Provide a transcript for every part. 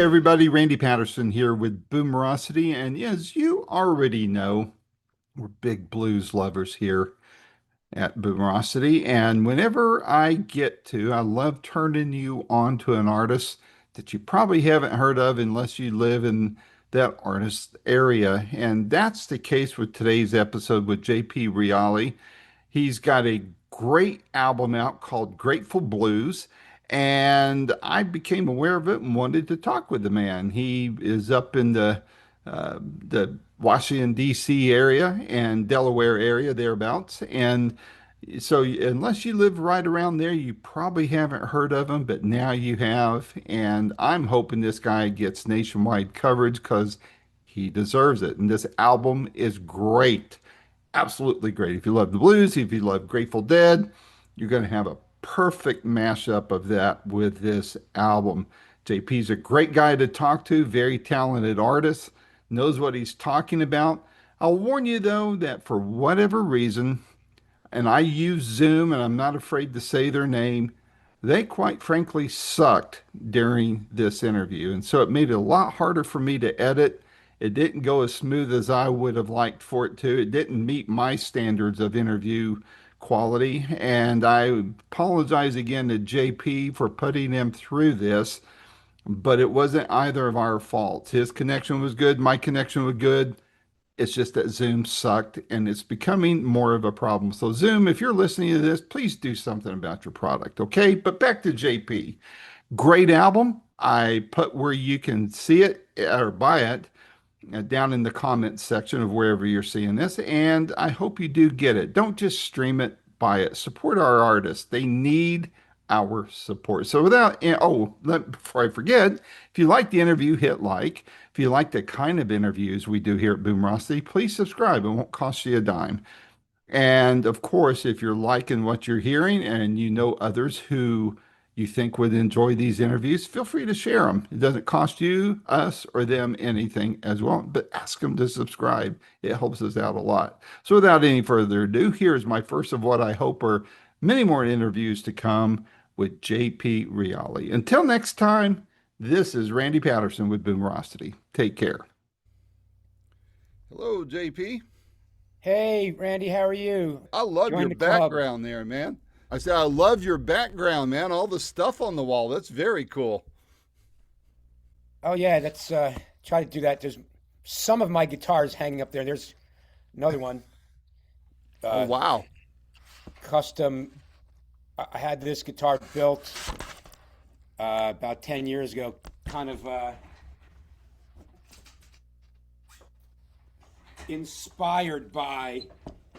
everybody. Randy Patterson here with Boomerocity. And as you already know, we're big blues lovers here at Boomerocity. And whenever I get to, I love turning you on to an artist that you probably haven't heard of unless you live in that artist area. And that's the case with today's episode with JP Reali. He's got a great album out called Grateful Blues, and I became aware of it and wanted to talk with the man. He is up in the Washington D.C. area and Delaware area thereabouts, and so unless you live right around there, you probably haven't heard of him, but now you have, and I'm hoping this guy gets nationwide coverage because he deserves it. And this album is great, absolutely great. If you love the blues, if you love Grateful Dead, you're going to have a perfect mashup of that with this album. JP's a great guy to talk to, very talented artist, knows what he's talking about. I'll warn you though that for whatever reason, and I use Zoom and I'm not afraid to say their name, they quite frankly sucked during this interview. And so it made it a lot harder for me to edit. It didn't go as smooth as I would have liked for it to. It didn't meet my standards of interview quality. And I apologize again to JP for putting him through this, but it wasn't either of our faults. His connection was good, my connection was good. It's just that Zoom sucked and it's becoming more of a problem. So, Zoom, if you're listening to this, please do something about your product, okay? But back to JP. Great album. I put where you can see it or buy it down in the comments section of wherever you're seeing this. And I hope you do get it. Don't just stream it, buy it. Support our artists. They need our support. So before I forget, if you like the interview, hit like. If you like the kind of interviews we do here at Boomerocity, please subscribe. It won't cost you a dime. And of course, if you're liking what you're hearing and you know others who you think would enjoy these interviews, feel free to share them. It doesn't cost you, us, or them anything as well, but ask them to subscribe. It helps us out a lot. So without any further ado, here's my first of what I hope are many more interviews to come with JP Reali. Until next time, this is Randy Patterson with Boomerocity. Take care. Hello, JP. Hey, Randy, how are you? I love your Join the club. background there, man. I said, I love your background, man. All the stuff on the wall. That's very cool. Oh yeah, that's try to do that. There's some of my guitars hanging up there. There's another one, Oh, uh, wow. custom. I had this guitar built about 10 years ago, kind of inspired by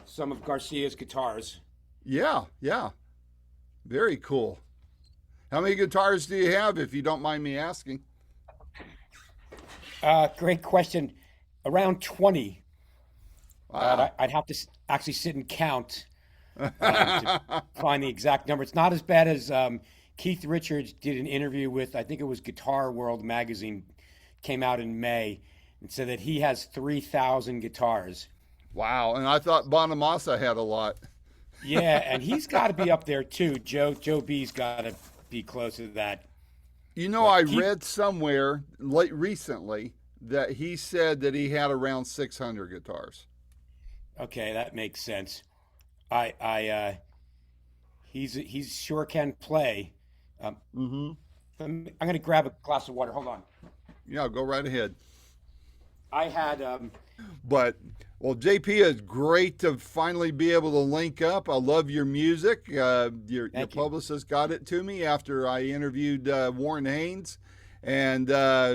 some of Garcia's guitars. Yeah, yeah. Very cool. How many guitars do you have, if you don't mind me asking? Great question. Around 20. Wow. I'd have to actually sit and count to find the exact number. It's not as bad as Keith Richards did an interview with, I think it was Guitar World magazine, came out in May, and said that he has 3,000 guitars. Wow. And I thought Bonamassa had a lot. Yeah, and he's got to be up there too. Joe B's got to be close to that. You know, I But Keith, read somewhere late recently that he said that he had around 600 guitars. okay, that makes sense. He's sure can play. Um, Mm-hmm. I'm gonna grab a glass of water. Hold on. Yeah, go right ahead. I had But well, JP, is great to finally be able to link up. I love your music. Your thank you. publicist got it to me after I interviewed Warren Haynes, and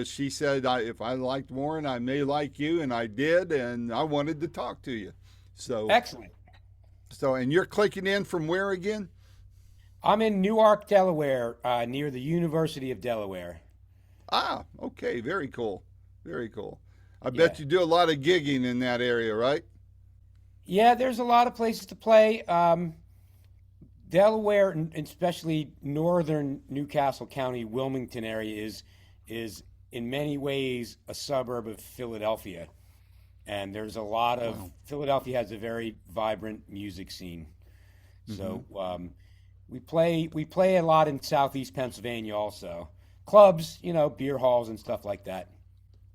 she said if I liked Warren, I may like you, and I did, and I wanted to talk to you. So Excellent. and you're clicking in from where again? I'm in Newark, Delaware, near the University of Delaware. Ah, okay, very cool, very cool. I Yeah. bet you do a lot of gigging in that area, right? Yeah, there's a lot of places to play. Delaware, and especially northern Newcastle County, Wilmington area is in many ways a suburb of Philadelphia. And there's a lot of Wow. Philadelphia has a very vibrant music scene. Mm-hmm. So we play a lot in southeast Pennsylvania also. clubs, beer halls and stuff like that,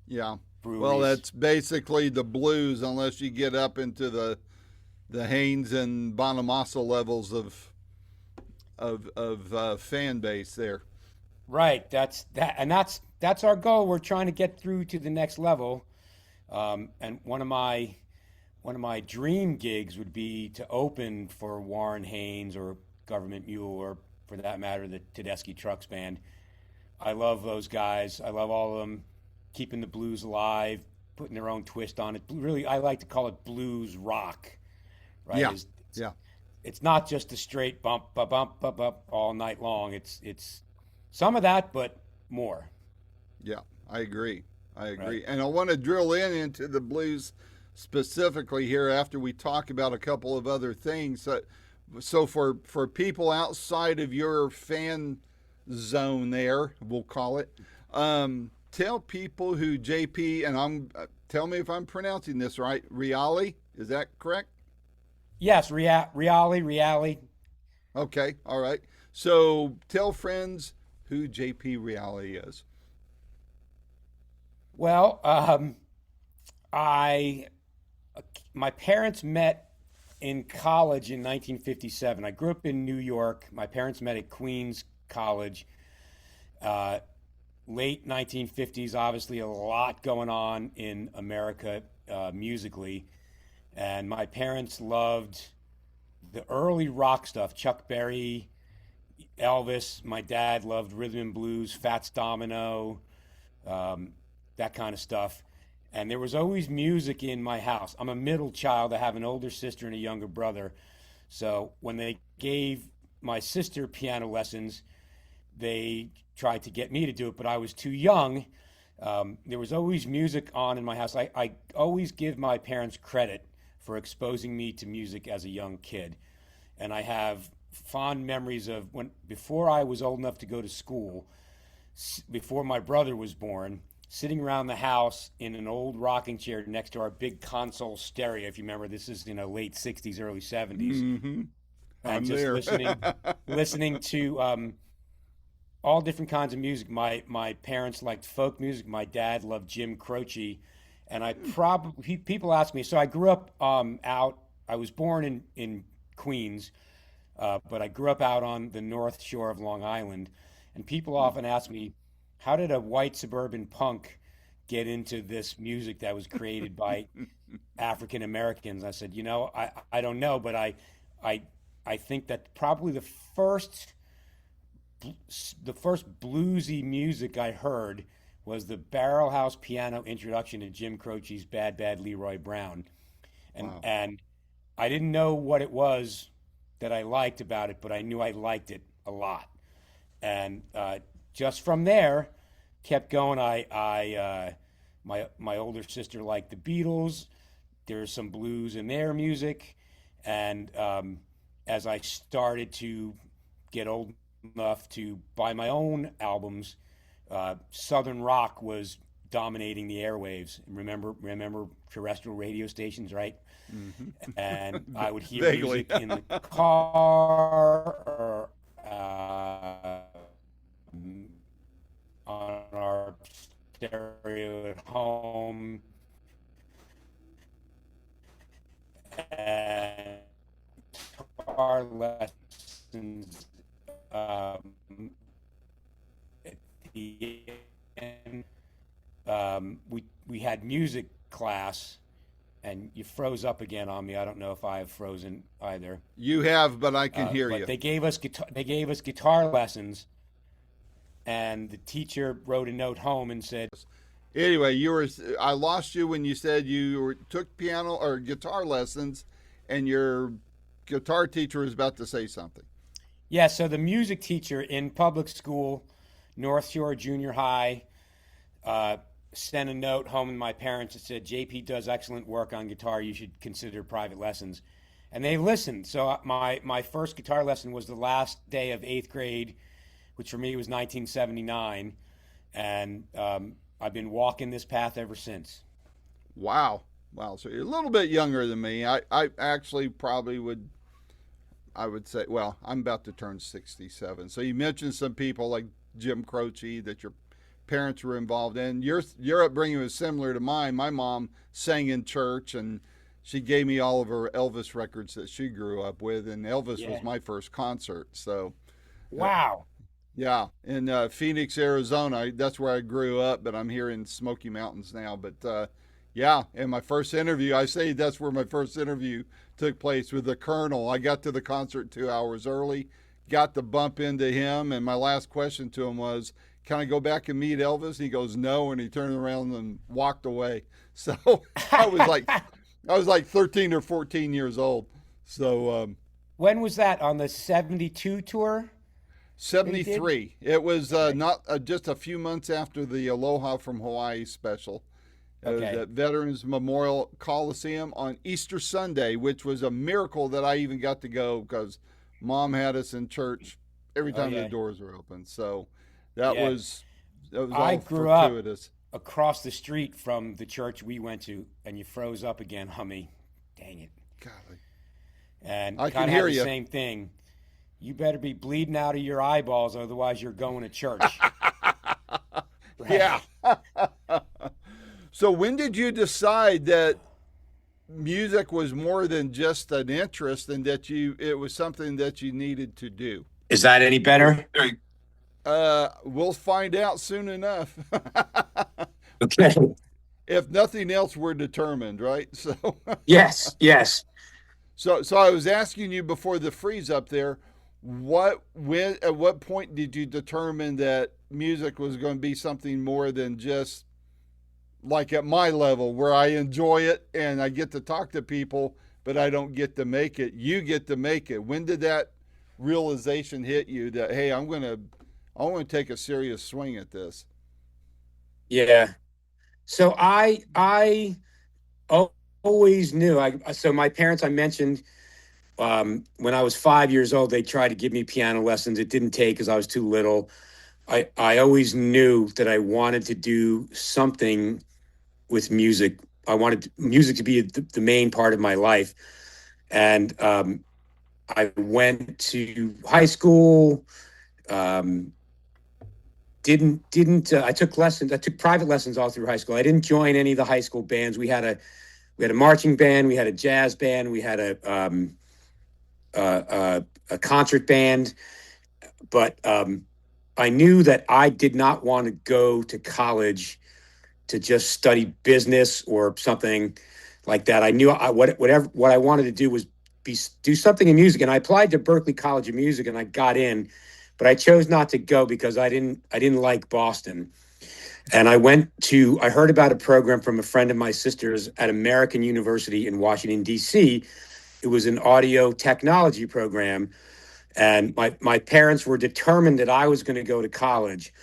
Yeah. Well, breweries. that's basically the blues, unless you get up into the Haynes and Bonamassa levels of fan base there. Right. And that's our goal. We're trying to get through to the next level. And one of my dream gigs would be to open for Warren Haynes or Government Mule, or for that matter, the Tedeschi Trucks Band. I love those guys. I love all of them keeping the blues alive, putting their own twist on it. Really, I like to call it blues rock, right? Yeah. It's Yeah. it's not just a straight bump, bump, bump, bump, bump all night long. It's some of that, but more, Yeah. I agree. I right? agree. And I want to drill into the blues specifically here after we talk about a couple of other things. So for people outside of your fan zone there, we'll call it, tell people who JP, and tell me if I'm pronouncing this right, Reali, is that correct? Yes, Reali. Okay, all right. So tell friends who JP Reali is. Well, I my parents met in college in 1957. I grew up in New York. My parents met at Queens College. Uh, Late 1950s, obviously a lot going on in America musically, and my parents loved the early rock stuff, Chuck Berry, Elvis. My dad loved rhythm and blues, Fats Domino, um, that kind of stuff. And there was always music in my house. I'm a middle child. I have an older sister and a younger brother. So when they gave my sister piano lessons, they tried to get me to do it, but I was too young. There was always music on in my house. I always give my parents credit for exposing me to music as a young kid. And I have fond memories of when, before I was old enough to go to school, before my brother was born, sitting around the house in an old rocking chair next to our big console stereo. If you remember, this is late '60s, early '70s, Mm-hmm. and I'm just there. listening to all different kinds of music. My parents liked folk music. My dad loved Jim Croce, and I probably people ask me. So I grew up out. I was born in Queens, but I grew up out on the North Shore of Long Island, and people often ask me, how did a white suburban punk get into this music that was created by African Americans? I said, I don't know, but I I think that probably the first bluesy music I heard was the barrel house piano introduction to Jim Croce's Bad Bad Leroy Brown. And Wow. and I didn't know what it was that I liked about it, but I knew I liked it a lot. And just from there, kept going. My older sister liked the Beatles. There's some blues in their music, and as I started to get old enough to buy my own albums, Southern rock was dominating the airwaves. Remember terrestrial radio stations, right? And I would hear Vaguely. music in the car or on our stereo at home, and our lessons at the end. We had music class, and you froze up again on me. I don't know if I have frozen either. You have, but I can hear But you. they gave us guitar lessons, and the teacher wrote a note home and said, Anyway, I lost you when you said took piano or guitar lessons, and your guitar teacher was about to say something. "Yeah." So the music teacher in public school, North Shore Junior High, uh, sent a note home to my parents that said, "JP does excellent work on guitar. You should consider private lessons." And they listened. So my first guitar lesson was the last day of eighth grade, which for me was 1979, and I've been walking this path ever since. Wow. Wow. So you're a little bit younger than me. I actually probably I would say, well, I'm about to turn 67. So you mentioned some people like Jim Croce that your parents were involved in. Your upbringing was similar to mine. My mom sang in church, and she gave me all of her Elvis records that she grew up with, and Elvis was Yeah. my first concert. So, uh, Wow. yeah, in Phoenix, Arizona. That's where I grew up, but I'm here in Smoky Mountains now. But yeah, and my first interview, I say that's where my first interview took place with the Colonel. I got to the concert 2 hours early, got to bump into him, and my last question to him was, "Can I go back and meet Elvis?" He goes, "No," and he turned around and walked away. So I was like, I was like 13 or 14 years old. So When was that on the 72 tour that he did? 73. It was Okay. not just a few months after the Aloha from Hawaii special. It was Okay. at Veterans Memorial Coliseum on Easter Sunday, which was a miracle that I even got to go because Mom had us in church every Oh time the yeah. doors were open. So that Yeah. was that was I all grew up fortuitous. across the street from the church we went to, and you froze up again on me. Dang it. Golly. And I can kind of had hear the you. same thing. You better be bleeding out of your eyeballs, otherwise you're going to church. Yeah. So when did you decide that music was more than just an interest and that it was something that you needed to do? Is that any better? We'll find out soon enough. Okay. If nothing else, we're determined, right? Yes, yes. So I was asking you before the freeze up there, at what point did you determine that music was going to be something more than just like at my level where I enjoy it and I get to talk to people, but I don't get to make it. You get to make it. When did that realization hit you that hey, I want to take a serious swing at this? Yeah. So I always knew. So my parents, I mentioned, when I was 5 years old, they tried to give me piano lessons. It didn't take because I was too little. I always knew that I wanted to do something with music. I wanted music to be the main part of my life. And I went to high school. Um, didn't I took lessons. I took private lessons all through high school. I didn't join any of the high school bands. We had a marching band, we had a jazz band, we had a concert band, but I knew that I did not want to go to college to just study business or something like that. I knew what I wanted to do was do something in music, and I applied to Berklee College of Music, and I got in, but I chose not to go because I didn't like Boston. And I heard about a program from a friend of my sister's at American University in Washington, D.C. It was an audio technology program. And my parents were determined that I was going to go to college.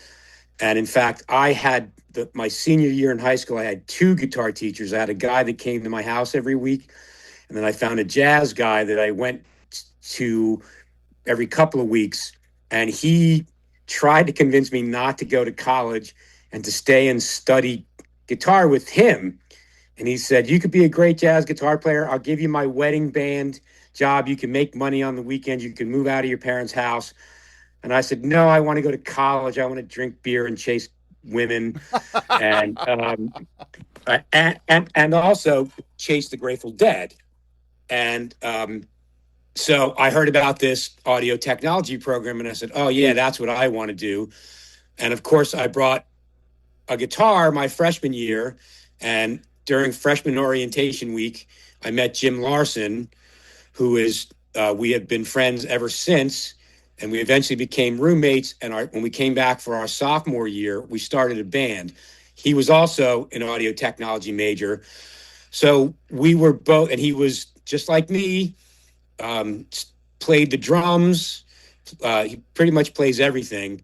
And in fact, I had my senior year in high school, I had two guitar teachers. I had a guy that came to my house every week. And then I found a jazz guy that I went to every couple of weeks. And he tried to convince me not to go to college and to stay and study guitar with him. And he said, "You could be a great jazz guitar player. I'll give you my wedding band job. You can make money on the weekends. You can move out of your parents' house." And I said, "No, I want to go to college. I want to drink beer and chase women and and also chase the Grateful Dead." And so I heard about this audio technology program and I said, "Oh, yeah, that's what I want to do." And of course, I brought a guitar my freshman year. And during freshman orientation week, I met Jim Larson, who is, we have been friends ever since. And we eventually became roommates. And when we came back for our sophomore year, we started a band. He was also an audio technology major. So we were both, and he was just like me, um, played the drums. He pretty much plays everything.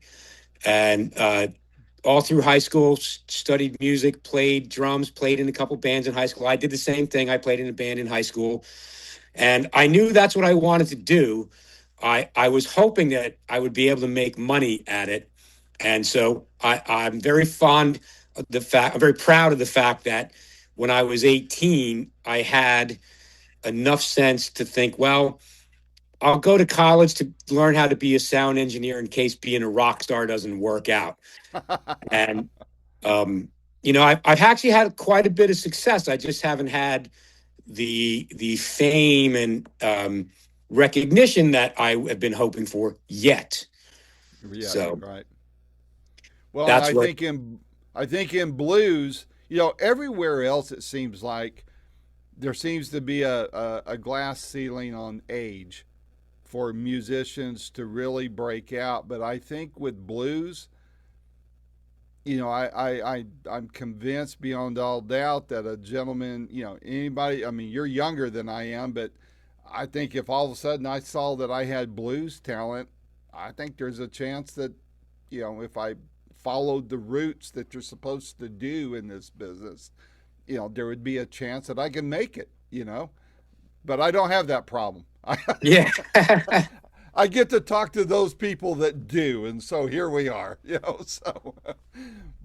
And all through high school, studied music, played drums, played in a couple bands in high school. I did the same thing. I played in a band in high school. And I knew that's what I wanted to do. I was hoping that I would be able to make money at it. And so I'm very fond of the fact, I'm very proud of the fact that when I was 18, I had enough sense to think, well, I'll go to college to learn how to be a sound engineer in case being a rock star doesn't work out. And um, I've actually had quite a bit of success. I just haven't had the fame and recognition that I have been hoping for yet. Yeah, So right. Well, and that's what. I think in blues, everywhere else it seems like there seems to be a glass ceiling on age for musicians to really break out. But I think with blues, I'm convinced beyond all doubt that a gentleman, anybody, I mean, you're younger than I am, but I think if all of a sudden I saw that I had blues talent, I think there's a chance that, if I followed the routes that you're supposed to do in this business, there would be a chance that I can make it. But I don't have that problem. Yeah. I get to talk to those people that do, and so here we are. So,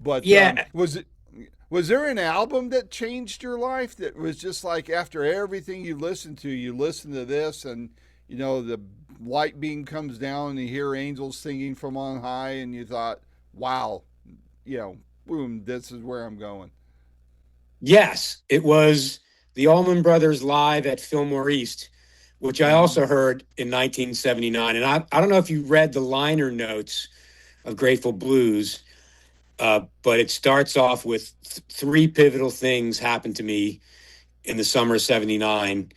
but Yeah. was there an album that changed your life that was just like after everything you listen to this, and the light beam comes down and you hear angels singing from on high, and you thought, wow, boom, this is where I'm going. Yes, it was the Allman Brothers live at Fillmore East, which I Mm-hmm. also heard in 1979. And I don't know if you read the liner notes of Grateful Blues, but it starts off with three pivotal things happened to me in the summer of '79.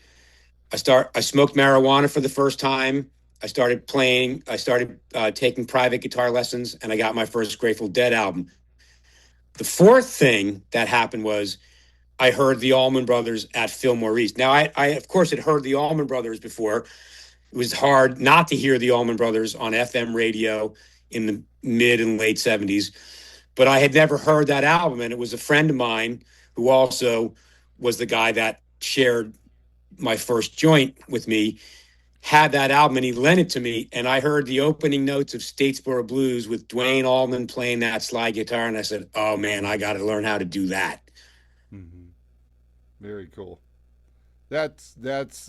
I smoked marijuana for the first time. I started taking private guitar lessons, and I got my first Grateful Dead album. The fourth thing that happened was I heard the Allman Brothers at Fillmore East. Now, I of course had heard the Allman Brothers before. It was hard not to hear the Allman Brothers on FM radio in the mid and late '70s, but I had never heard that album. And it was a friend of mine who also was the guy that shared my first joint with me, had that album, and he lent it to me. And I heard the opening notes of Statesboro Blues with Dwayne Allman playing that slide guitar. And I said, oh man, I got to learn how to do that. Mm-hmm. Very cool. That's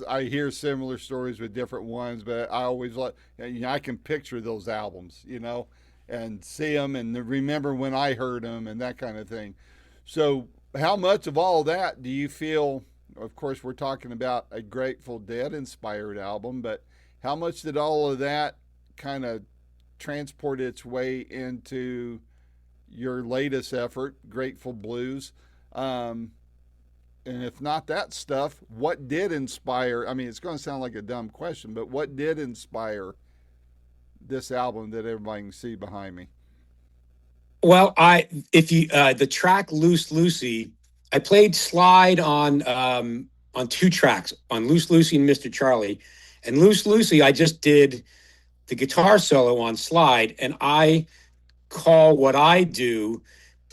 I hear similar stories with different ones, but I always like I can picture those albums, and see them and remember when I heard them and that kind of thing. So, how much of all that do you feel? Of course, we're talking about a Grateful Dead inspired album, but how much did all of that kind of transport its way into your latest effort, Grateful Blues? Um, and if not that stuff, what did inspire? I mean, it's going to sound like a dumb question, but what did inspire this album that everybody can see behind me? Well, if you the track "Loose Lucy," I played slide on two tracks, on "Loose Lucy" and "Mr. Charlie." And "Loose Lucy," I just did the guitar solo on slide, and I call what I do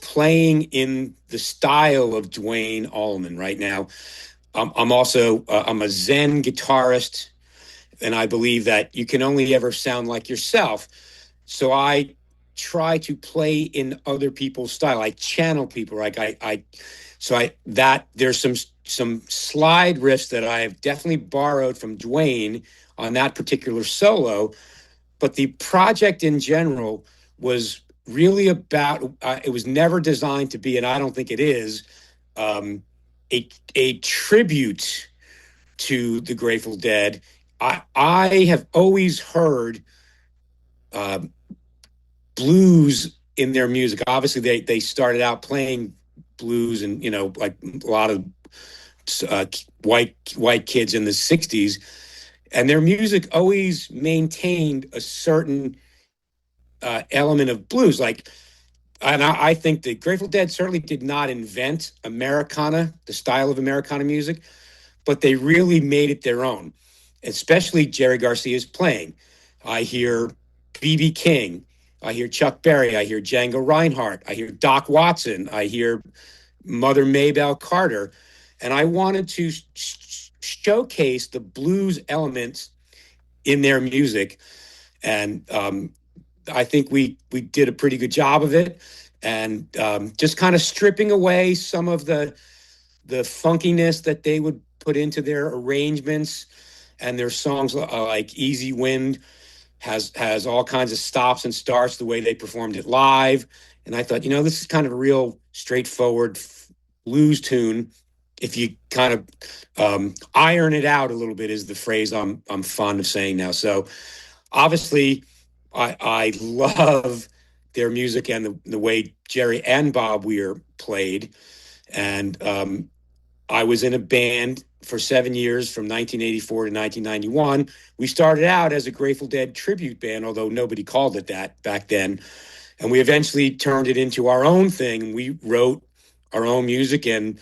playing in the style of Dwayne Allman. Right now, I'm also I'm a Zen guitarist, and I believe that you can only ever sound like yourself. So I try to play in other people's style. I channel people. Like so I that there's some slide riffs that I've definitely borrowed from Dwayne on that particular solo. But the project in general was really about. It was never designed to be, and I don't think it is, um, a tribute to the Grateful Dead. I have always heard uh, blues in their music. Obviously, they started out playing blues, and like a lot of uh, white kids in the '60s, and their music always maintained a certain element of blues. Like, and I think the Grateful Dead certainly did not invent Americana, the style of Americana music, but they really made it their own, especially Jerry Garcia's playing. I hear B.B. King, I hear Chuck Berry, I hear Django Reinhardt, I hear Doc Watson, I hear Mother Maybelle Carter, and I wanted to showcase the blues elements in their music, and I think we did a pretty good job of it, and just kind of stripping away some of the funkiness that they would put into their arrangements, and their songs like Easy Wind has all kinds of stops and starts the way they performed it live. And I thought, this is kind of a real straightforward blues tune. If you kind of iron it out a little bit, is the phrase I'm fond of saying now. So obviously, I love their music and the way Jerry and Bob Weir played. And I was in a band for 7 years from 1984 to 1991. We started out as a Grateful Dead tribute band, although nobody called it that back then. And we eventually turned it into our own thing. We wrote our own music and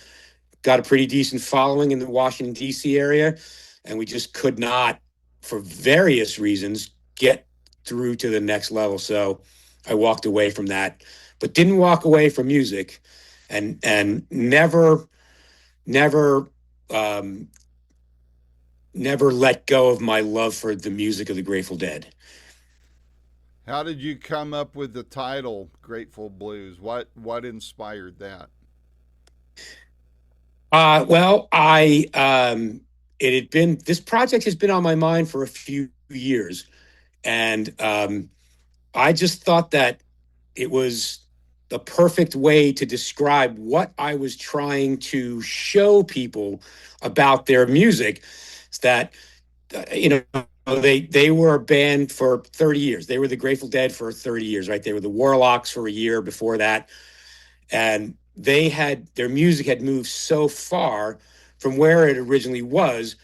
got a pretty decent following in the Washington, D.C. area. And we just could not, for various reasons, get through to the next level. So I walked away from that, but didn't walk away from music, and never um, never let go of my love for the music of the Grateful Dead. How did you come up with the title Grateful Blues? What inspired that? Well, I it had been this project has been on my mind for a few years, and I just thought that it was the perfect way to describe what I was trying to show people about their music. Is that they were a band for 30 years. They were the Grateful Dead for 30 years, right? They were the Warlocks for a year before that, and their music had moved so far from where it originally was.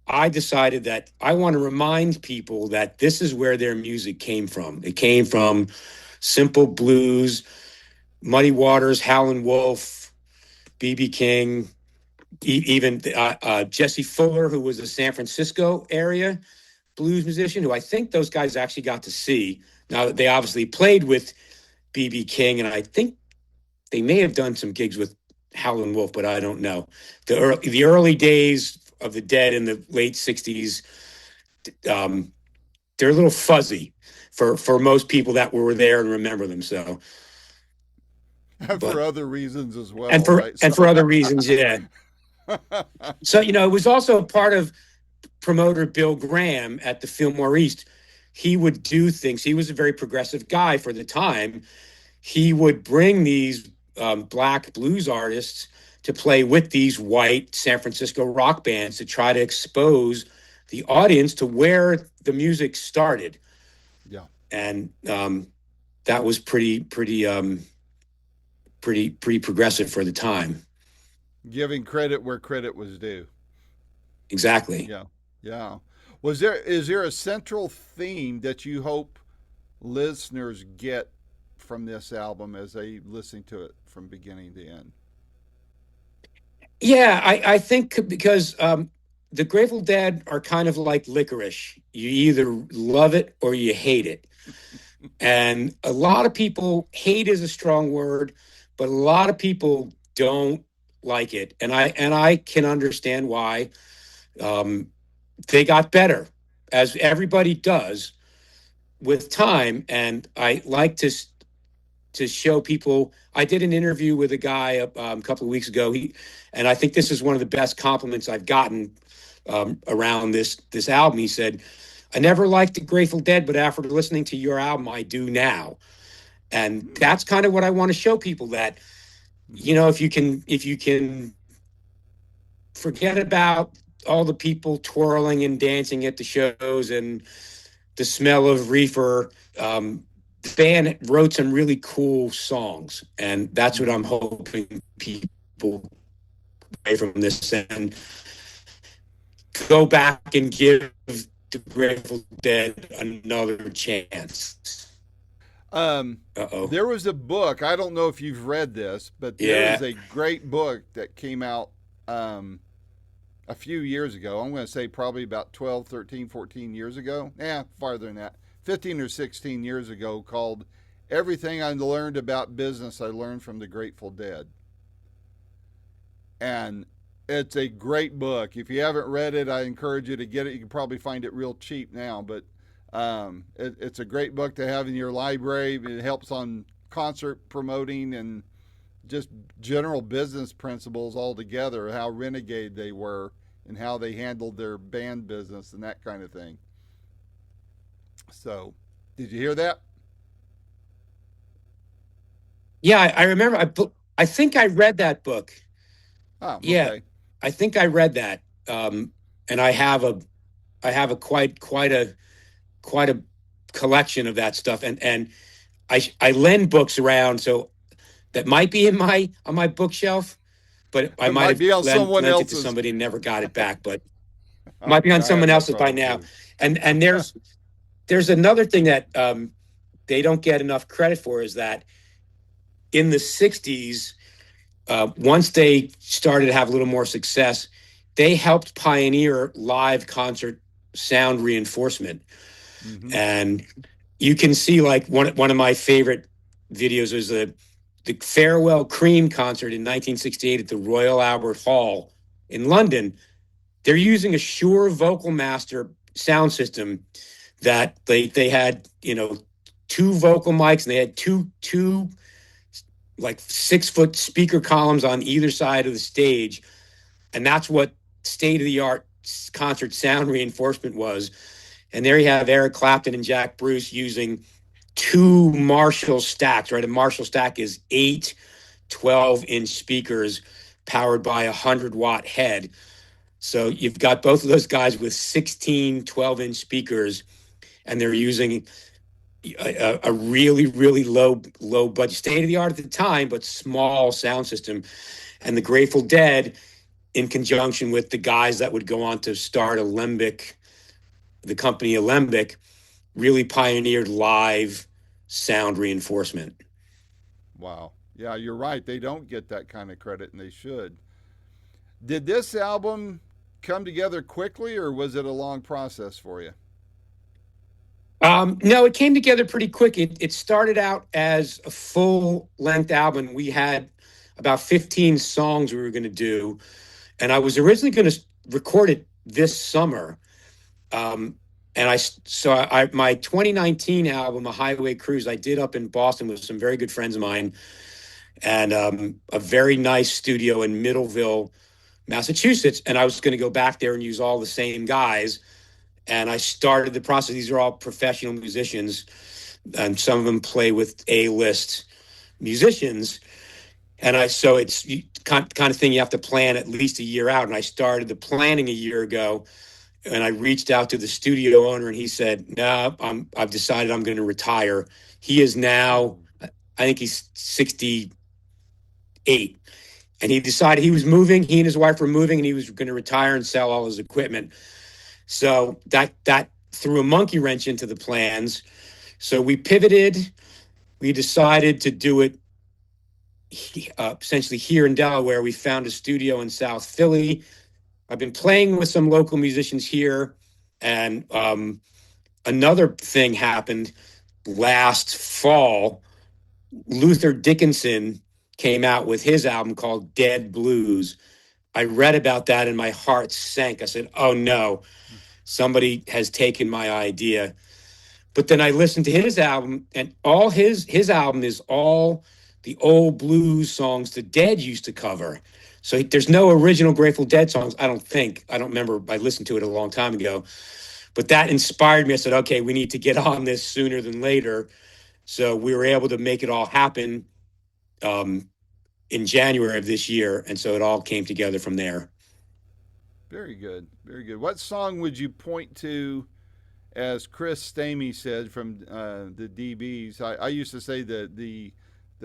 I decided that I want to remind people that this is where their music came from. It came from simple blues, Muddy Waters, Howlin' Wolf, BB King, even Jesse Fuller, who was a San Francisco area blues musician, who I think those guys actually got to see. Now, they obviously played with BB King, and I think they may have done some gigs with Howlin' Wolf, but I don't know. The early days of the Dead in the late '60s, um, they're a little fuzzy for most people that were there and remember them. So, For but other reasons as and well, for right? and So for other reasons, yeah. So it was also part of promoter Bill Graham at the Fillmore East. He would do things. He was a very progressive guy for the time. He would bring these black blues artists to play with these white San Francisco rock bands to try to expose the audience to where the music started. yeah, And that was pretty progressive for the time. giving credit where credit was due. Exactly. Yeah, yeah. Is there a central theme that you hope listeners get from this album as they listen to it from beginning to end? Yeah, I think because the Grateful Dead are kind of like licorice. You either love it or you hate it. And a lot of people, hate is a strong word, but a lot of people don't like it. And I can understand why. Um, they got better, as everybody does with time. And I like to show people. I did an interview with a guy a couple of weeks ago. And I think this is one of the best compliments I've gotten around this album. He said, "I never liked the Grateful Dead, but after listening to your album, I do now." And that's kind of what I want to show people, that Mm-hmm. if you can forget about all the people twirling and dancing at the shows and the smell of reefer. The band wrote some really cool songs, and that's what I'm Mm-hmm. hoping people away from this and go back and give the Grateful Dead another chance. Um, Uh oh. there was a book. I don't know if you've read this, but there is Yeah. a great book that came out um, a few years ago. I'm going to say probably about 12, 13, 14 years ago. Yeah, farther than that. 15 or 16 years ago, called Everything I Learned About Business I Learned from the Grateful Dead. And it's a great book. If you haven't read it, I encourage you to get it. You can probably find it real cheap now, but it's a great book to have in your library. It helps on concert promoting and just general business principles altogether, how renegade they were and how they handled their band business and that kind of thing. So, did you hear that? Yeah, I remember. I think I read that book. Oh, Yeah, okay. I think I read that. And I have a quite a collection of that stuff. And I lend books around, so that might be in my on my bookshelf, but I It might might have be on someone lent it to else's. somebody and never got it back. But might be Okay, on I have someone that else's by problem now. too. And there's another thing that they don't get enough credit for is that in the '60s, once they started to have a little more success, they helped pioneer live concert sound reinforcement. Mm-hmm. And you can see like one of my favorite videos was the farewell Cream concert in 1968 at the Royal Albert Hall in London. They're using a Shure Vocal Master sound system that they had, two vocal mics, and they had two like 6 foot speaker columns on either side of the stage, and that's what state of the art concert sound reinforcement was. And there you have Eric Clapton and Jack Bruce using two Marshall stacks, right? A Marshall stack is 8 12-inch speakers powered by a 100-watt head. So you've got both of those guys with 16 12-inch speakers, and they're using a really, really low budget, state of the art at the time, but small sound system. And the Grateful Dead, in conjunction with the guys that would go on to start Alembic, the company Alembic, really pioneered live sound reinforcement. Wow. Yeah, you're right. They don't get that kind of credit, and they should. Did this album come together quickly, or was it a long process for you? No, it came together pretty quick. It started out as a full length album. We had about 15 songs we were going to do, and I was originally going to record it this summer. Um, and my 2019 album, A Highway Cruise, I did up in Boston with some very good friends of mine, and a very nice studio in Middleville, Massachusetts. And I was going to go back there and use all the same guys. And I started the process. These are all professional musicians, and some of them play with A-list musicians. And so it's kind of thing you have to plan at least a year out. And I started the planning a year ago, and I reached out to the studio owner, and he said, "No, I've decided I'm going to retire." He is now, Mm. I think he's 68, and he decided he was moving. He and his wife were moving, and he was going to retire and sell all his equipment. So that threw a monkey wrench into the plans. So we pivoted. We decided to do it essentially here in Delaware. We found a studio in South Philly. I've been playing with some local musicians here, and another thing happened last fall. Luther Dickinson came out with his album called Dead Blues. I read about that and my heart sank. I said, "Oh no, somebody has taken my idea." But then I listened to his album, and all his album is all the old blues songs the Dead used to cover. So there's no original Grateful Dead songs, I don't think. I don't remember. I listened to it a long time ago. But that inspired me. I said, okay, we need to get on this sooner than later. So we were able to make it all happen um, in January of this year. And so it all came together from there. Very good. Very good. What song would you point to, as Chris Stamey said from the DBs? I used to say the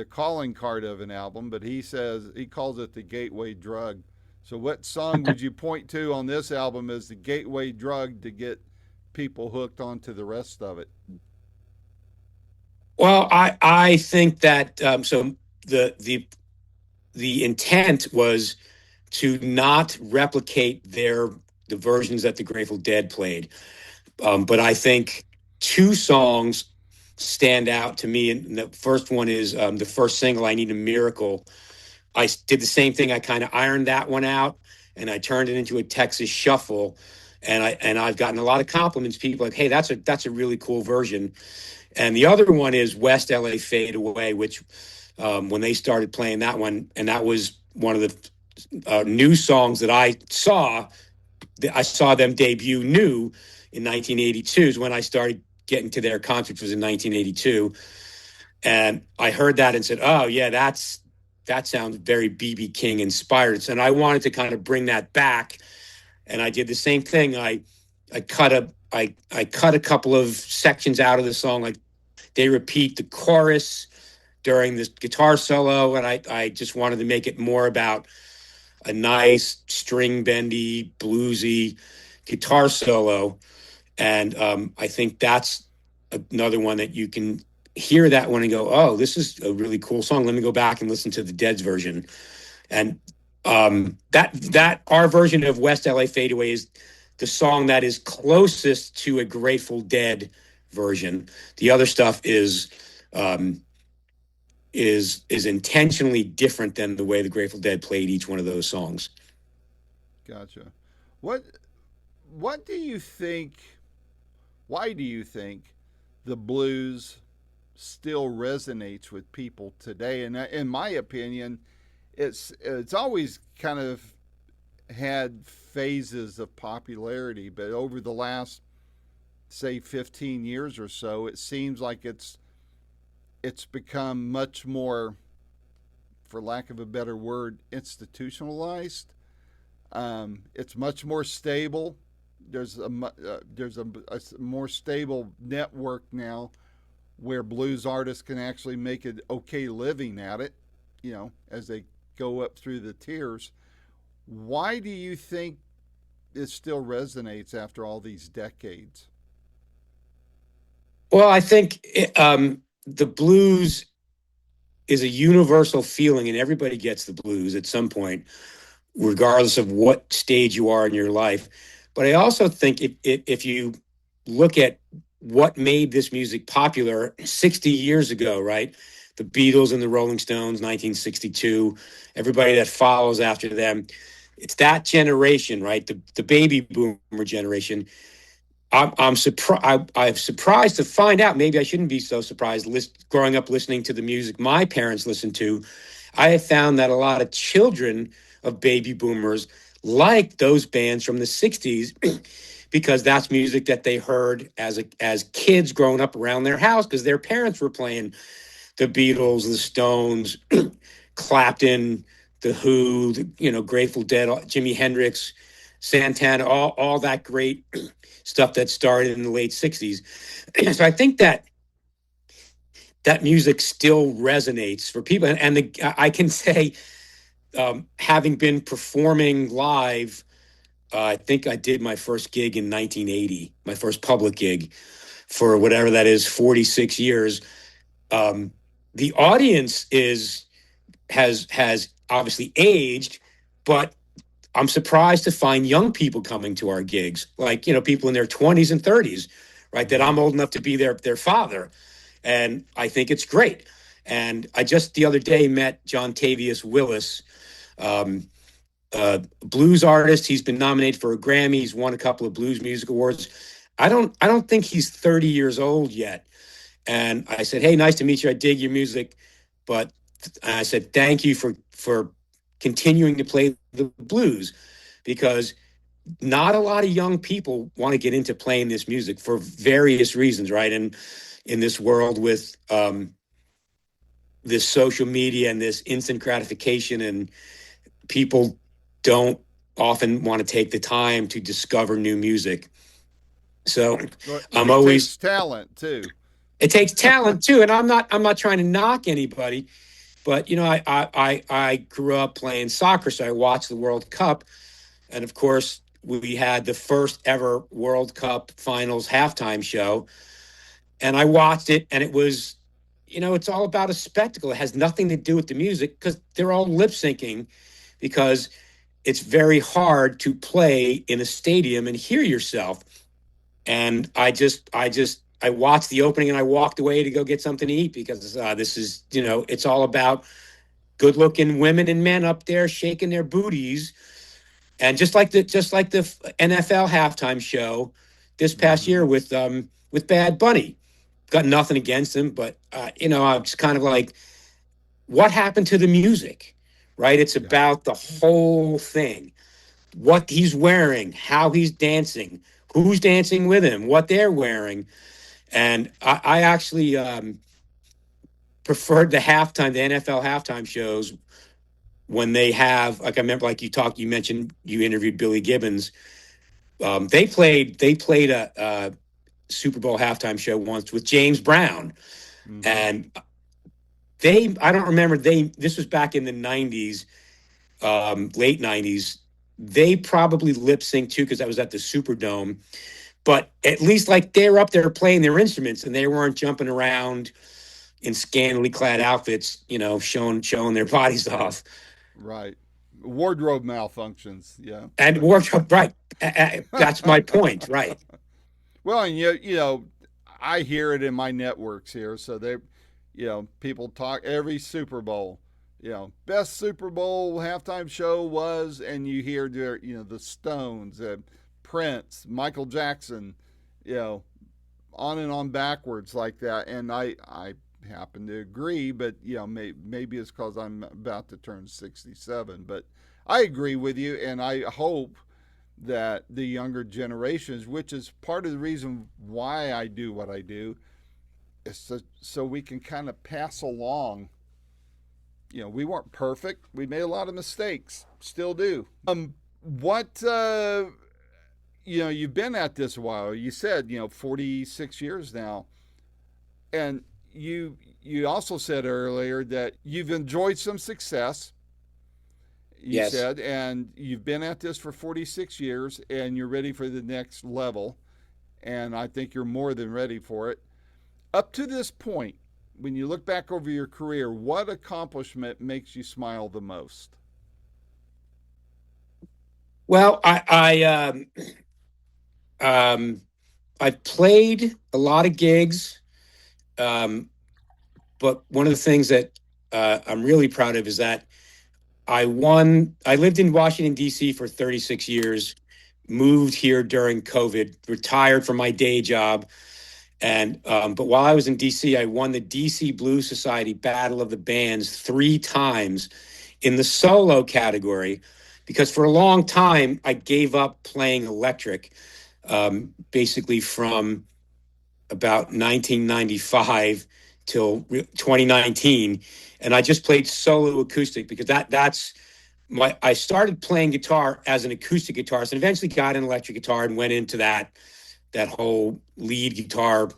calling card of an album, but he calls it the gateway drug. So, what song would you point to on this album as the gateway drug to get people hooked onto the rest of it? Well, I think that so the intent was to not replicate the versions that the Grateful Dead played. But I think two songs stand out to me. And the first one is the first single, I Need a Miracle. I did the same thing. I kind of ironed that one out, and I turned it into a Texas shuffle. And I've gotten a lot of compliments. People like, "Hey, that's a really cool version." And the other one is West LA Fade Away, which when they started playing that one, and that was one of the new songs that I saw I saw them debut new in 1982 is when I started getting to their concerts was in 1982. And I heard that and said, oh, yeah, that sounds very BB King inspired. And I wanted to kind of bring that back. And I did the same thing. I cut a couple of sections out of the song. Like they repeat the chorus during this guitar solo. And I just wanted to make it more about a nice string bendy, bluesy guitar solo. And I think that's another one that you can hear that one and go, oh, this is a really cool song. Let me go back and listen to the Dead's version. And that our version of West LA Fadeaway is the song that is closest to a Grateful Dead version. The other stuff um, is intentionally different than the way the Grateful Dead played each one of those songs. Gotcha. What what do you think why do you think the blues still resonates with people today? And in my opinion, it's always kind of had phases of popularity, but over the last say 15 years or so, it seems like it's become much more, for lack of a better word, institutionalized. It's much more stable. There's a more stable network now where blues artists can actually make an okay living at it, as they go up through the tiers. Why do you think it still resonates after all these decades? Well, I think the blues is a universal feeling, and everybody gets the blues at some point, regardless of what stage you are in your life. But I also think if you look at what made this music popular 60 years ago, right? The Beatles and the Rolling Stones, 1962, everybody that follows after them, it's that generation, right? The baby boomer generation. I'm surprised. I'm surprised to find out. Maybe I shouldn't be so surprised. Growing up listening to the music my parents listened to, I have found that a lot of children of baby boomers like those bands from the '60s because that's music that they heard as kids growing up around their house because their parents were playing the Beatles, the Stones, Clapton, the Who, Grateful Dead, Jimi Hendrix, Santana, all that great stuff that started in the late '60s. So I think that music still resonates for people, and I can say, having been performing live, I think I did my first gig in 1980, my first public gig for whatever that is, 46 years. Um, the audience has obviously aged, but I'm surprised to find young people coming to our gigs, like people in their 20s and 30s, right? That Mm-hmm. I'm old enough to be their father, and I think it's great. And I just the other day met John Tavius Willis, um, blues artist. He's been nominated for a Grammy. He's won a couple of blues music awards. I don't think he's 30 years old yet. And I said, "Hey, nice to meet you. I dig your music, but I said thank you for continuing to play the blues because not a lot of young people want to get into playing this music for various reasons, right? And in this world with this social media and this instant gratification, and people don't often want to take the time to discover new music. So And I'm it always takes talent too. it takes talent too, and I'm not trying to knock anybody, but I grew up playing soccer, so I watched the World Cup, and of course we had the first ever World Cup finals halftime show, and I watched it, and it was, it's all about a spectacle. It has nothing to do with the music because they're all lip syncing because it's very hard to play in a stadium and hear yourself. And I watched the opening and I walked away to go get something to eat because this is, it's all about good looking women and men up there shaking their booties. And just like the NFL halftime show this past Mm-hmm. year with Bad Bunny, got nothing against him, but I was kind of like, what happened to the music, right? It's Yeah. about the whole thing. what he's wearing, how he's dancing, who's dancing with him, what they're wearing. And I actually preferred the NFL halftime shows when they have, like I remember, like you mentioned, you interviewed Billy Gibbons. They played a Super Bowl halftime show once with James Brown, Mm-hmm. and I don't remember, this was back in the '90s, late '90s. They probably lip sync too because I was at the Superdome, but at least like they're up there playing their instruments and they weren't jumping around in scantily clad outfits, showing their bodies off. Right. Wardrobe malfunctions. Yeah. And wardrobe, right? That's my point, right? Well, and you know, I hear it in my networks here. So people talk every Super Bowl. Best Super Bowl halftime show was, and you hear the Stones, Prince, Michael Jackson, you know, on and on backwards like that. And I happen to agree, but maybe it's because I'm about to turn 67. But I agree with you, and I hope that the younger generations, which is part of the reason why I do what I do, is so we can kind of pass along. We weren't perfect. We made a lot of mistakes. Still do. What you've been at this a while. You said 46 years now, and you also said earlier that you've enjoyed some success. You Yes. said, and you've been at this for 46 years, and you're ready for the next level. And I think you're more than ready for it. Up to this point, when you look back over your career, what accomplishment makes you smile the most? Well, um, I've played a lot of gigs, um, but one of the things that I'm really proud of is that I won. I lived in Washington D.C. for 36 years, moved here during COVID, retired from my day job, and but while I was in D.C., I won the D.C. Blues Society Battle of the Bands 3 times in the solo category, because for a long time I gave up playing electric, basically from about 1995 till 2019, and I just played solo acoustic because that's my I started playing guitar as an acoustic guitarist and eventually got an electric guitar and went into that whole lead guitar,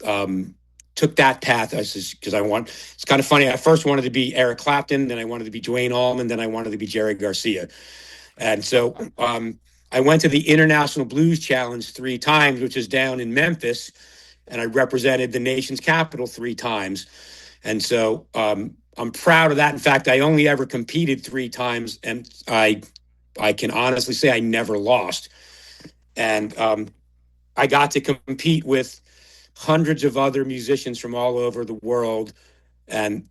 um, took that path because it's kind of funny. I first wanted to be Eric Clapton, then I wanted to be Dwayne Allman, then I wanted to be Jerry Garcia. And so I went to the International Blues Challenge 3 times, which is down in Memphis, and I represented the nation's capital 3 times. And so I'm proud of that. In fact, I only ever competed 3 times, and I can honestly say I never lost. And I got to compete with hundreds of other musicians from all over the world, and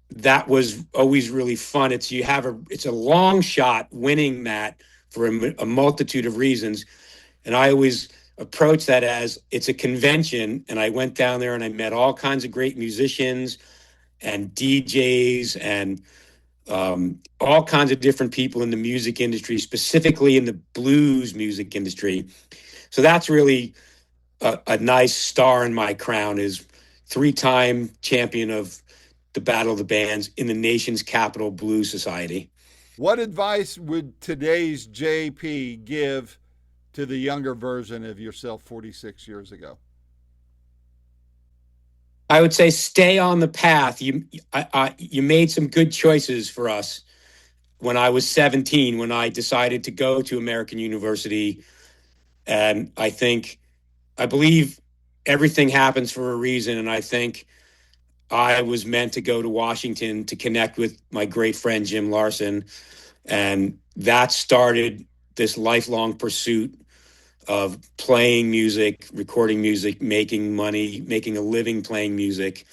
that was always really fun. It's a long shot winning that for a multitude of reasons, and I always approach that as it's a convention. And I went down there and I met all kinds of great musicians and DJs and all kinds of different people in the music industry, specifically in the blues music industry. So that's really a nice star in my crown, is 3 time champion of the Battle of the Bands in the nation's capital blues society. What advice would today's JP give to the younger version of yourself 46 years ago? I would say stay on the path. You made some good choices for us when I was 17, when I decided to go to American University. And I believe everything happens for a reason. And I think I was meant to go to Washington to connect with my great friend, Jim Larson. And that started this lifelong pursuit of playing music, recording music, making money, making a living playing music.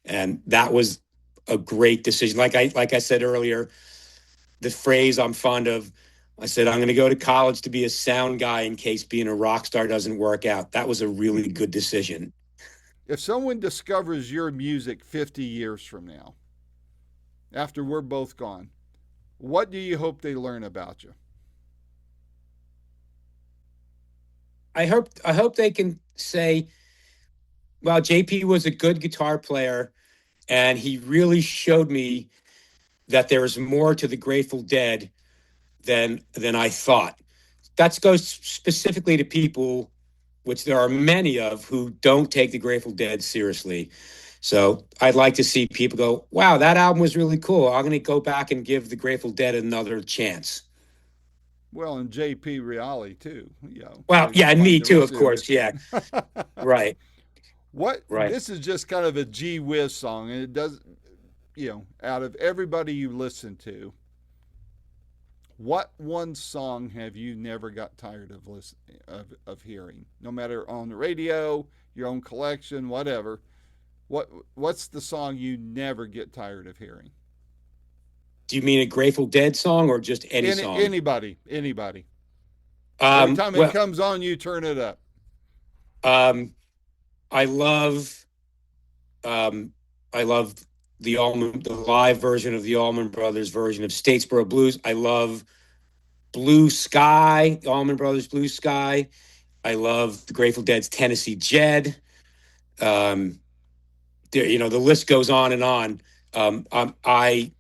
And that was a great decision. Like I said earlier, the phrase I'm fond of, I said, I'm going to go to college to be a sound guy in case being a rock star doesn't work out. That was a really good decision. If someone discovers your music 50 years from now, after we're both gone, what do you hope they learn about you? I hope they can say, well, JP was a good guitar player, and he really showed me that there is more to the Grateful Dead than I thought. That goes specifically to people, which there are many of, who don't take the Grateful Dead seriously. So I'd like to see people go, wow, that album was really cool. I'm going to go back and give the Grateful Dead another chance. Well, and JP Reali too. Well, They've yeah, and me combined too, those of two. course. Yeah, right, What right. this is just kind of a gee whiz song, and it does, out of everybody you listen to, what one song have you never got tired of of hearing? No matter on the radio, your own collection, whatever. What's the song you never get tired of hearing? Do you mean a Grateful Dead song or just any song? Anybody. Every Um, time it well, comes on, you turn it up. um, I love, um, I love the live version of the Allman Brothers version of Statesboro Blues. I love Blue Sky, the Allman Brothers Blue Sky. I love the Grateful Dead's Tennessee Jed. Um, the list goes on and on. Um, um, I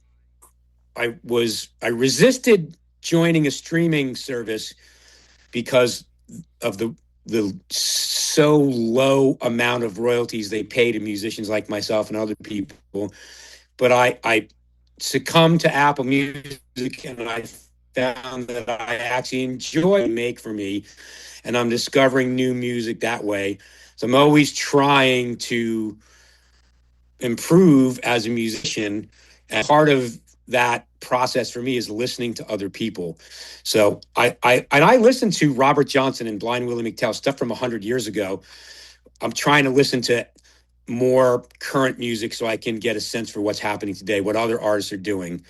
I resisted joining a streaming service because of the so low amount of royalties they pay to musicians like myself and other people. But I succumbed to Apple Music, and I found that I actually enjoy make for me, and I'm discovering new music that way. So I'm always trying to improve as a musician, and part of that process for me is listening to other people. So I listen to Robert Johnson and Blind Willie McTell stuff from 100 years ago. I'm trying to listen to more current music so I can get a sense for what's happening today, what other artists are doing.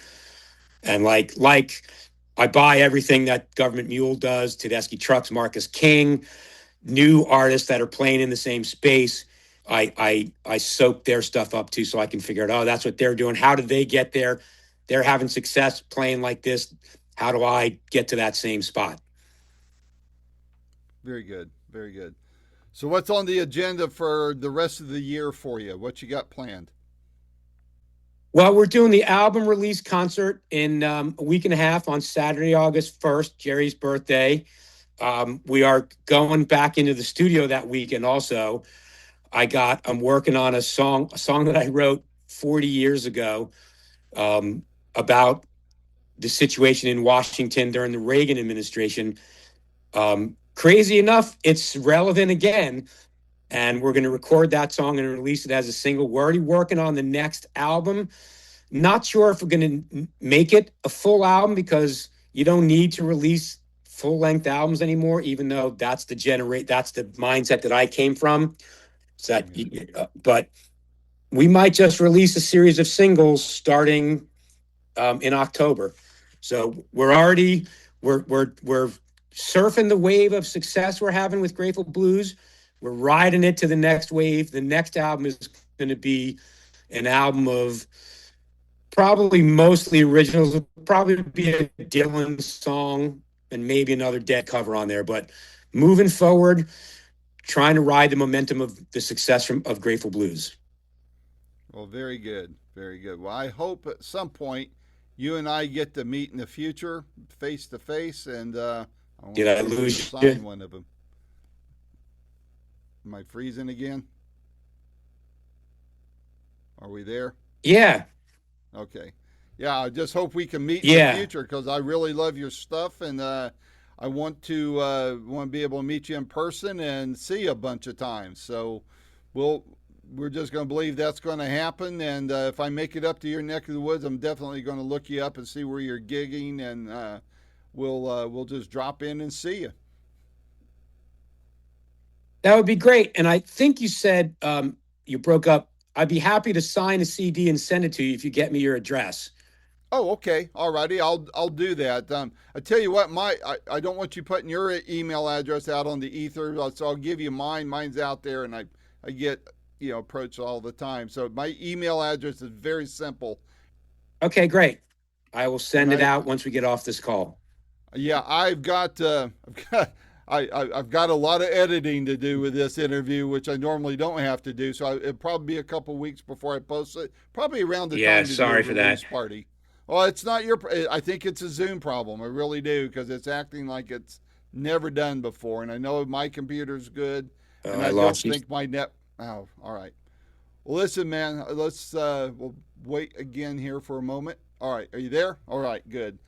And like I buy everything that Government Mule does, Tedeschi Trucks, Marcus King, new artists that are playing in the same space. I soak their stuff up too, so I can figure out, oh, that's what they're doing. How did they get there? They're having success playing like this. How do I get to that same spot? Very good. Very good. So, what's on the agenda for the rest of the year for you? What you got planned? Well, we're doing the album release concert in a week and a half on Saturday, August 1st, Jerry's birthday. We are going back into the studio that weekend also. I'm working on a song that I wrote 40 years ago, um, about the situation in Washington during the Reagan administration. Crazy enough, it's relevant again, and we're going to record that song and release it as a single. We're already working on the next album. Not sure if we're going to make it a full album because you don't need to release full length albums anymore, even though that's the mindset that I came from. So but we might just release a series of singles starting in October. So we're surfing the wave of success we're having with Grateful Blues. We're riding it to the next wave. The next album is going to be an album of probably mostly originals. It'll probably be a Dylan song and maybe another Dead cover on there. But moving forward, trying to ride the momentum of the success of Grateful Blues. Well, very good. Very good. Well, I hope at some point you and I get to meet in the future, face to face, and I Did want to I see you lose sign you? one of them. Am I freezing again? Are we there? Yeah, Okay. Yeah, I just hope we can meet in the yeah. future because I really love your stuff, and I want to be able to meet you in person and see you a bunch of times. So we'll we're just going to believe that's going to happen. And if I make it up to your neck of the woods, I'm definitely going to look you up and see where you're gigging, and we'll just drop in and see you. That would be great. And I think you said, you broke up. I'd be happy to sign a CD and send it to you if you get me your address. Oh, okay. All righty. I'll do that. I tell you what, I don't want you putting your email address out on the ether, so I'll give you mine. Mine's out there, and I get approached all the time. So my email address is very simple, Okay, great. I will and send it I out once we get off this call. yeah I've got I've got a lot of editing to do with this interview, which I normally don't have to do. So it'll probably be a couple weeks before I post it. Probably around the Yeah, time to do a sorry for that. release party. Well, it's not your. I think it's a Zoom problem. I really do because it's acting like it's never done before. And I know my computer's good, Oh, and I I don't lost you. think my net. Oh, all right. Well, listen, man. We'll wait again here for a moment. All right, are you there? All right, good.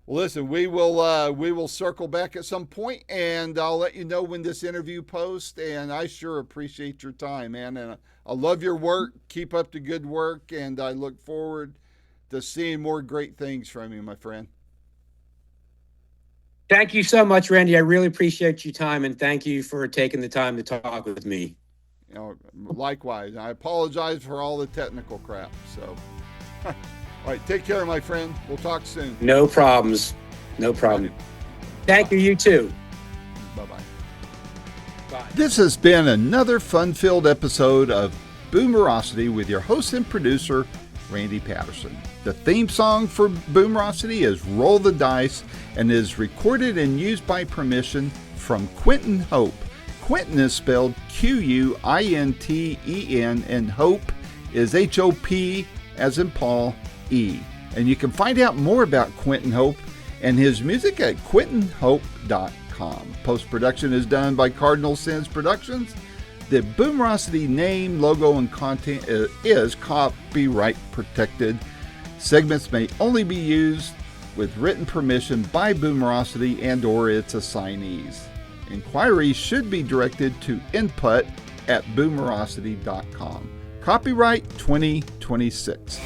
Well, listen, we will circle back at some point, and I'll let you know when this interview posts. And I sure appreciate your time, man. And I love your work. Keep up the good work, and I look forward to seeing more great things from you, my friend. Thank you so much, Randy. I really appreciate your time, and thank you for taking the time to talk with me. You know, likewise. I apologize for all the technical crap. So, all right, take care, my friend. We'll talk soon. No problems. No problem. Thank you. You too. Bye-bye. Bye. This has been another fun-filled episode of Boomerocity with your host and producer, Randy Patterson. The theme song for Boomerocity is Roll the Dice and is recorded and used by permission from Quentin Hope. Quentin is spelled Quinten, and Hope is Hop as in Paul, E. And you can find out more about Quentin Hope and his music at quintenhope.com. Post-production is done by Cardinal Sins Productions. The Boomerocity name, logo, and content is copyright protected. Segments may only be used with written permission by Boomerocity and or its assignees. Inquiries should be directed to input@boomerocity.com. Copyright 2026.